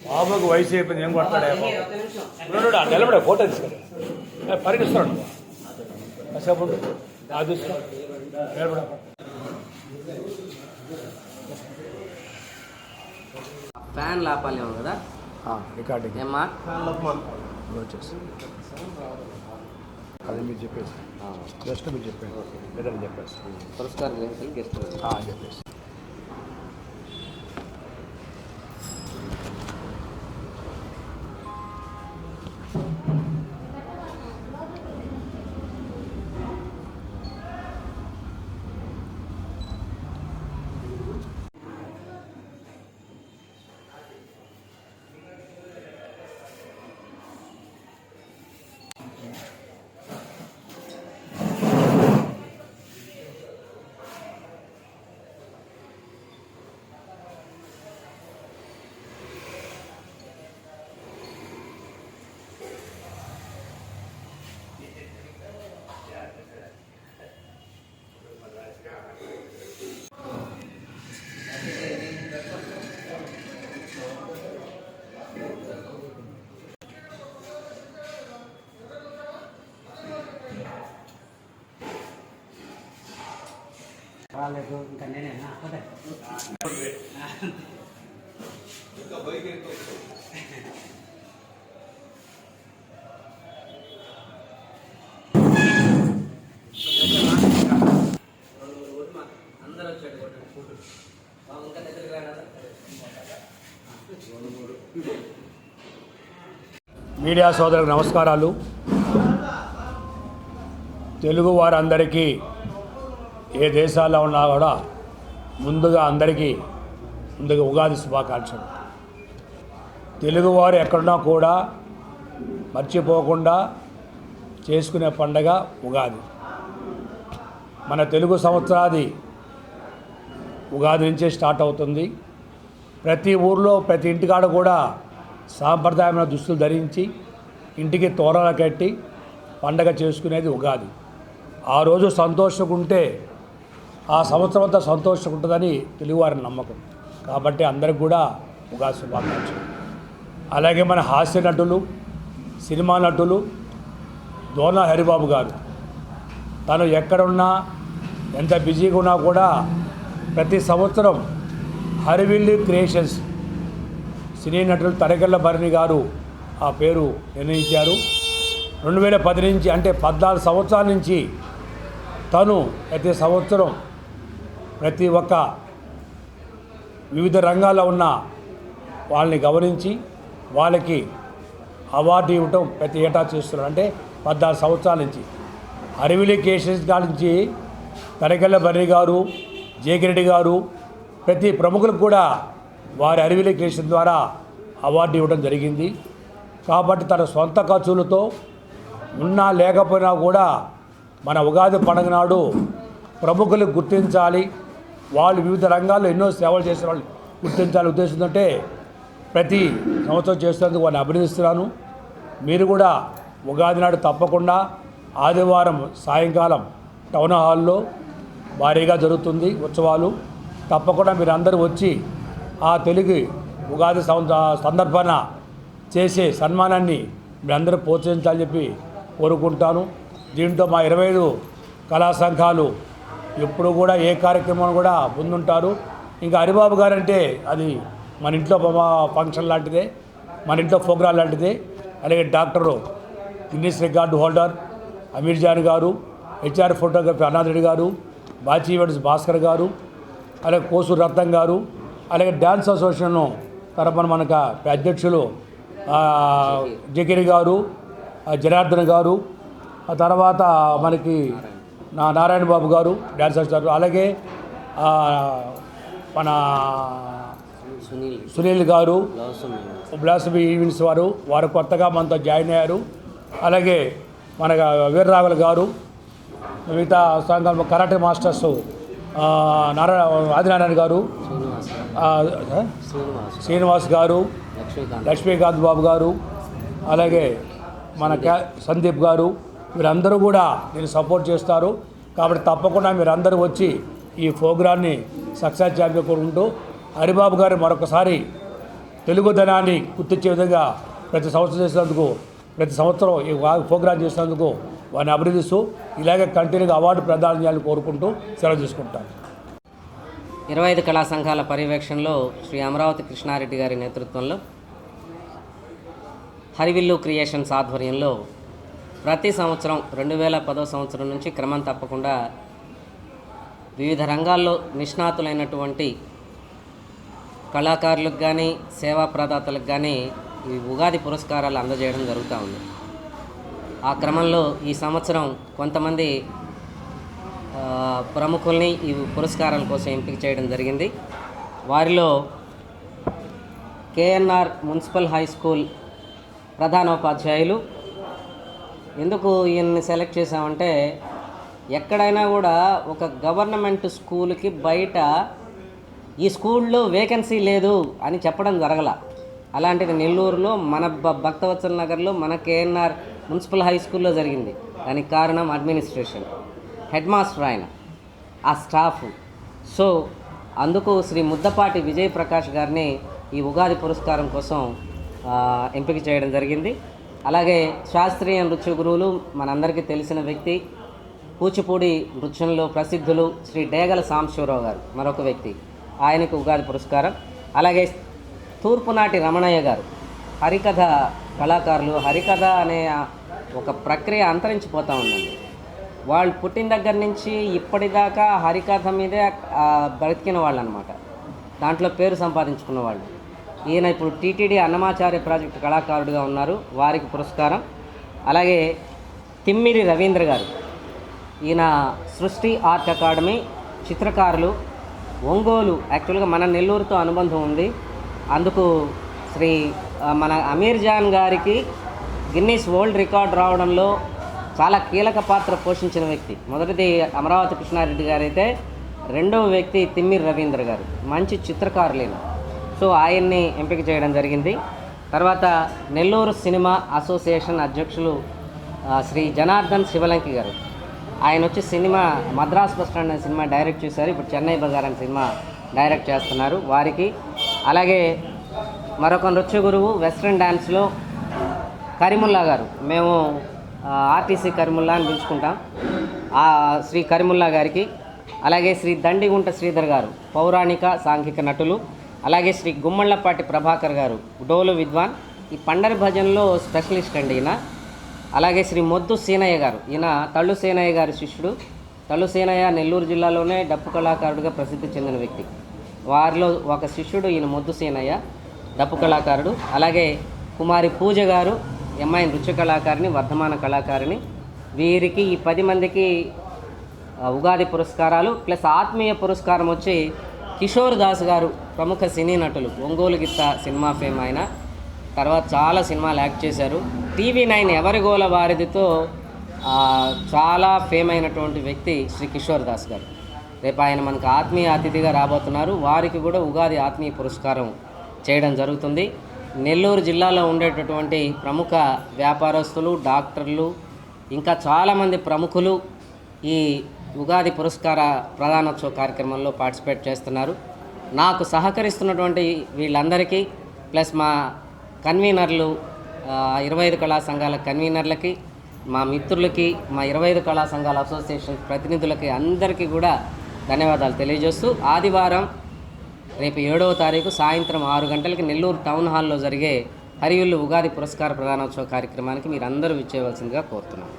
బాబుకు వయసు అయిపోయింది, ఏం కొడతాడే నిలబడే ఫోటో తీసుకెళ్ళి పరిగిస్తాడు కాసేపు అది నిలబడ. ఫ్యాన్ లాపాలేమో కదా రికార్డింగ్ ఏమ్మా వచ్చేసి అది మీరు చెప్పేసి జస్ట్ మీరు చెప్పాను లేదని చెప్పేసి పురస్కారం గెస్ట్ చెప్పేసి రాలేదు ఇంకా నేనేనా అందరూ వచ్చాడు ఇంకా దగ్గరికి రాడా. మీడియా సోదరులకు నమస్కారాలు. తెలుగు వారందరికీ ఏ దేశాల్లో ఉన్నా కూడా ముందుగా ఉగాది శుభాకాంక్షలు. తెలుగువారు ఎక్కడున్నా కూడా మర్చిపోకుండా చేసుకునే పండగ ఉగాది. మన తెలుగు సంవత్సరాది ఉగాది నుంచే స్టార్ట్ అవుతుంది. ప్రతి ఊర్లో ప్రతి ఇంటికాడ కూడా సాంప్రదాయమైన దుస్తులు ధరించి ఇంటికి తోరణాలు కట్టి పండగ చేసుకునేది ఉగాది. ఆ రోజు సంతోషంగా ఉంటే ఆ సంవత్సరం అంతా సంతోషంగా ఉంటుందని తెలుగువారి నమ్మకం. కాబట్టి అందరికి కూడా ఉగాది శుభాకాంక్షలు. అలాగే మన హాస్య నటులు, సినిమా నటులు దోనా హరిబాబు గారు తను ఎక్కడున్నా ఎంత బిజీగా ఉన్నా కూడా ప్రతి సంవత్సరం హరివిల్లు క్రియేషన్స్ సినీ నటులు తరగల్ల భరణి గారు ఆ పేరు నిర్ణయించారు. 2010 నుంచి అంటే 14 సంవత్సరాల నుంచి తను ప్రతి సంవత్సరం ప్రతి ఒక్క వివిధ రంగాల్లో ఉన్న వాళ్ళని గమనించి వాళ్ళకి అవార్డు ఇవ్వటం ప్రతి ఏటా చేస్తున్నారు. అంటే 14 సంవత్సరాల నుంచి హరివిల్లు క్రియేషన్స్ గారి నుంచి తరగల్ల భరణి గారు, జేకిరెడ్డి గారు ప్రతి ప్రముఖులకు కూడా వారి హరివిల్లు క్రియేషన్ ద్వారా అవార్డు ఇవ్వడం జరిగింది. కాబట్టి తన సొంత ఖర్చులతో ఉన్నా లేకపోయినా కూడా మన ఉగాది పండుగ నాడు ప్రముఖులు గుర్తించాలి, వాళ్ళు వివిధ రంగాల్లో ఎన్నో సేవలు చేసే వాళ్ళు గుర్తించాలి ఉద్దేశంతో ప్రతి సంవత్సరం చేస్తున్నందుకు వారిని అభినందిస్తున్నాను. మీరు కూడా ఉగాది నాడు తప్పకుండా ఆదివారం సాయంకాలం టౌన్ హాల్లో భారీగా జరుగుతుంది ఉత్సవాలు. తప్పకుండా మీరు అందరూ వచ్చి ఆ తెలుగు ఉగాది సందర్భాన చేసే సన్మానాన్ని మీరందరూ ప్రోత్సహించాలని చెప్పి కోరుకుంటాను. దీంట్లో మా 25 కళా సంఘాలు ఎప్పుడు కూడా ఏ కార్యక్రమం కూడా ముందుంటారు. ఇంకా హరిబాబు గారు అంటే అది మన ఇంట్లో ఫంక్షన్ లాంటిదే, మన ఇంట్లో ప్రోగ్రాం లాంటిదే. అలాగే doctor Guinness record holder Amir Jan గారు, హెచ్ఆర్ ఫోటోగ్రఫీ అనాథ్ రెడ్డి గారు, బాచీ ఈవెంట్స్ భాస్కర్ గారు, అలాగే కోసూరు రత్నం గారు, అలాగే డ్యాన్స్ అసోసియేషన్ తరపున మనకు అధ్యక్షులు జకిరి గారు, జనార్దన్ గారు, ఆ తర్వాత మనకి నారాయణ బాబు గారు డ్యాన్స్ అసోసియేషన్, అలాగే మన సునీల్ గారు బ్లాసమీ ఈవెంట్స్ వారు కొత్తగా మనతో జాయిన్ అయ్యారు. అలాగే మన వీర్రాఘుల గారు, మిగతా సంఘం కరాటే మాస్టర్స్ ఆదినారాయణ గారు, శ్రీనివాస్ గారు, లక్ష్మీకాంత్ బాబు గారు, అలాగే మన సందీప్ గారు, వీరందరూ కూడా నేను సపోర్ట్ చేస్తారు. కాబట్టి తప్పకుండా మీరందరూ వచ్చి ఈ ప్రోగ్రాన్ని సక్సెస్ చేయాలని కోరుకుంటూ, హరిబాబు గారు మరొకసారి తెలుగుదనాన్ని గుర్తించే విధంగా ప్రతి సంవత్సరం ఈ ప్రోగ్రాం చేసినందుకు వారిని అభినందిస్తూ ఇలాగే కంటిన్యూగా అవార్డు ప్రదానం చేయాలని కోరుకుంటూ సెలవు తీసుకుంటాను. 25 కళా సంఘాల పర్యవేక్షణలో శ్రీ అమరావతి కృష్ణారెడ్డి గారి నేతృత్వంలో హరివిల్లు క్రియేషన్స్ ఆధ్వర్యంలో ప్రతి సంవత్సరం 2010 సంవత్సరం నుంచి క్రమం తప్పకుండా వివిధ రంగాల్లో నిష్ణాతులైనటువంటి కళాకారులకు కానీ సేవా ప్రదాతలకు కానీ ఈ ఉగాది పురస్కారాలు అందజేయడం జరుగుతూ ఉంది. ఆ క్రమంలో ఈ సంవత్సరం కొంతమంది ప్రముఖుల్ని ఈ పురస్కారాల కోసం ఎంపిక చేయడం జరిగింది. వారిలో కేఎన్ఆర్ మున్సిపల్ హై స్కూల్ ప్రధానోపాధ్యాయులు. ఎందుకు ఈయన్ని సెలెక్ట్ చేశామంటే, ఎక్కడైనా కూడా ఒక గవర్నమెంట్ స్కూల్కి బయట ఈ స్కూల్లో వేకెన్సీ లేదు అని చెప్పడం జరగల. అలాంటిది నెల్లూరులో మన భక్తవత్సల నగర్లో మన కేఎన్ఆర్ మున్సిపల్ హై స్కూల్లో జరిగింది. దానికి కారణం అడ్మినిస్ట్రేషన్, హెడ్ మాస్టర్ ఆయన, ఆ స్టాఫ్. సో అందుకు శ్రీ ముద్దపాటి విజయ్ ప్రకాష్ గారిని ఈ ఉగాది పురస్కారం కోసం ఎంపిక చేయడం జరిగింది. అలాగే శాస్త్రీయ నృత్య గురువులు మనందరికీ తెలిసిన వ్యక్తి, కూచిపూడి నృత్యంలో ప్రసిద్ధులు శ్రీ డేగల సాంబశివరావు గారు మరొక వ్యక్తి, ఆయనకు ఉగాది పురస్కారం. అలాగే తూర్పునాటి రమణయ్య గారు, హరికథ కళాకారులు. హరికథ అనే ఒక ప్రక్రియ అంతరించిపోతూ ఉందండి. వాళ్ళు పుట్టిన దగ్గర నుంచి ఇప్పటిదాకా హరికథ మీదే బ్రతికిన వాళ్ళు అనమాట, దాంట్లో పేరు సంపాదించుకున్న వాళ్ళు. ఈయన ఇప్పుడు టీటీడీ అన్నమాచార్య ప్రాజెక్టు కళాకారుడిగా ఉన్నారు, వారికి పురస్కారం. అలాగే తిమ్మిరి రవీంద్ర గారు, ఈయన సృష్టి ఆర్ట్ అకాడమీ చిత్రకారులు, ఒంగోలు. యాక్చువల్గా మన నెల్లూరుతో అనుబంధం ఉంది, అందుకు మన అమీర్ జాన్ గారికి గిన్నీస్ వరల్డ్ రికార్డ్ రావడంలో చాలా కీలక పాత్ర పోషించిన వ్యక్తి. మొదటిది అమరావతి కృష్ణారెడ్డి గారు అయితే, రెండవ వ్యక్తి తిమ్మిరి రవీంద్ర గారు, మంచి చిత్రకారులేను. సో ఆయన్ని ఎంపిక చేయడం జరిగింది. తర్వాత నెల్లూరు సినిమా అసోసియేషన్ అధ్యక్షులు శ్రీ జనార్దన్ శివలంకి గారు, ఆయన వచ్చి సినిమా మద్రాస్ బస్ స్టాండ్ అనే సినిమా డైరెక్ట్ చేశారు, ఇప్పుడు చెన్నై బజార్ అనే సినిమా డైరెక్ట్ చేస్తున్నారు, వారికి. అలాగే మరొక నృత్య గురువు వెస్ట్రన్ డ్యాన్స్లో కరీముల్లా గారు, మేము ఆర్టీసీ కరీముల్లా అని పిలుచుకుంటాం, శ్రీ కరీముల్లా గారికి. అలాగే శ్రీ దండిగుంట శ్రీధర్ గారు, పౌరాణిక సాంఘిక నటులు. అలాగే శ్రీ గుమ్మళ్ళపాటి ప్రభాకర్ గారు, డోలు విద్వాన్, ఈ పండరి భజనలో స్పెషలిస్ట్ అండి ఈయన. అలాగే శ్రీ మొద్దు సీనయ్య గారు, ఈయన తళ్ళు సీనయ్య గారి శిష్యుడు. తళ్ళు సీనయ్య నెల్లూరు జిల్లాలోనే డప్పు కళాకారుడిగా ప్రసిద్ధి చెందిన వ్యక్తి. వారిలో ఒక శిష్యుడు ఈయన మొద్దు సీనయ్య, డప్పు కళాకారుడు. అలాగే కుమారి పూజ గారు, ఎంఐ నృత్య కళాకారిణి, వర్ధమాన కళాకారిణి. వీరికి ఈ 10 మందికి ఉగాది పురస్కారాలు ప్లస్ ఆత్మీయ పురస్కారం వచ్చి కిషోర్ దాస్ గారు, ప్రముఖ సినీ నటులు, ఒంగోలు గిత్త సినిమా ఫేమ్ ఆయన, తర్వాత చాలా సినిమాలు యాక్ట్ చేశారు. TV9 ఎవరి గోల వారిదితో చాలా ఫేమ్ అయినటువంటి వ్యక్తి శ్రీ కిషోర్ దాస్ గారు. రేపు ఆయన మనకు ఆత్మీయ అతిథిగా రాబోతున్నారు, వారికి కూడా ఉగాది ఆత్మీయ పురస్కారం చేయడం జరుగుతుంది. నెల్లూరు జిల్లాలో ఉండేటటువంటి ప్రముఖ వ్యాపారస్తులు, డాక్టర్లు, ఇంకా చాలామంది ప్రముఖులు ఈ ఉగాది పురస్కార ప్రదానోత్సవ కార్యక్రమంలో పార్టిసిపేట్ చేస్తున్నారు. నాకు సహకరిస్తున్నటువంటి వీళ్ళందరికీ ప్లస్ మా కన్వీనర్లు, 25 కళా సంఘాల కన్వీనర్లకి, మా మిత్రులకి, మా 25 కళా సంఘాల అసోసియేషన్ ప్రతినిధులకి అందరికీ కూడా ధన్యవాదాలు తెలియజేస్తూ, ఆదివారం రేపు 7వ తారీఖు సాయంత్రం 6 గంటలకి నెల్లూరు టౌన్ హాల్లో జరిగే హరివిల్లు ఉగాది పురస్కార ప్రదానోత్సవ కార్యక్రమానికి మీరందరూ విచ్చేయవలసిందిగా కోరుతున్నాను.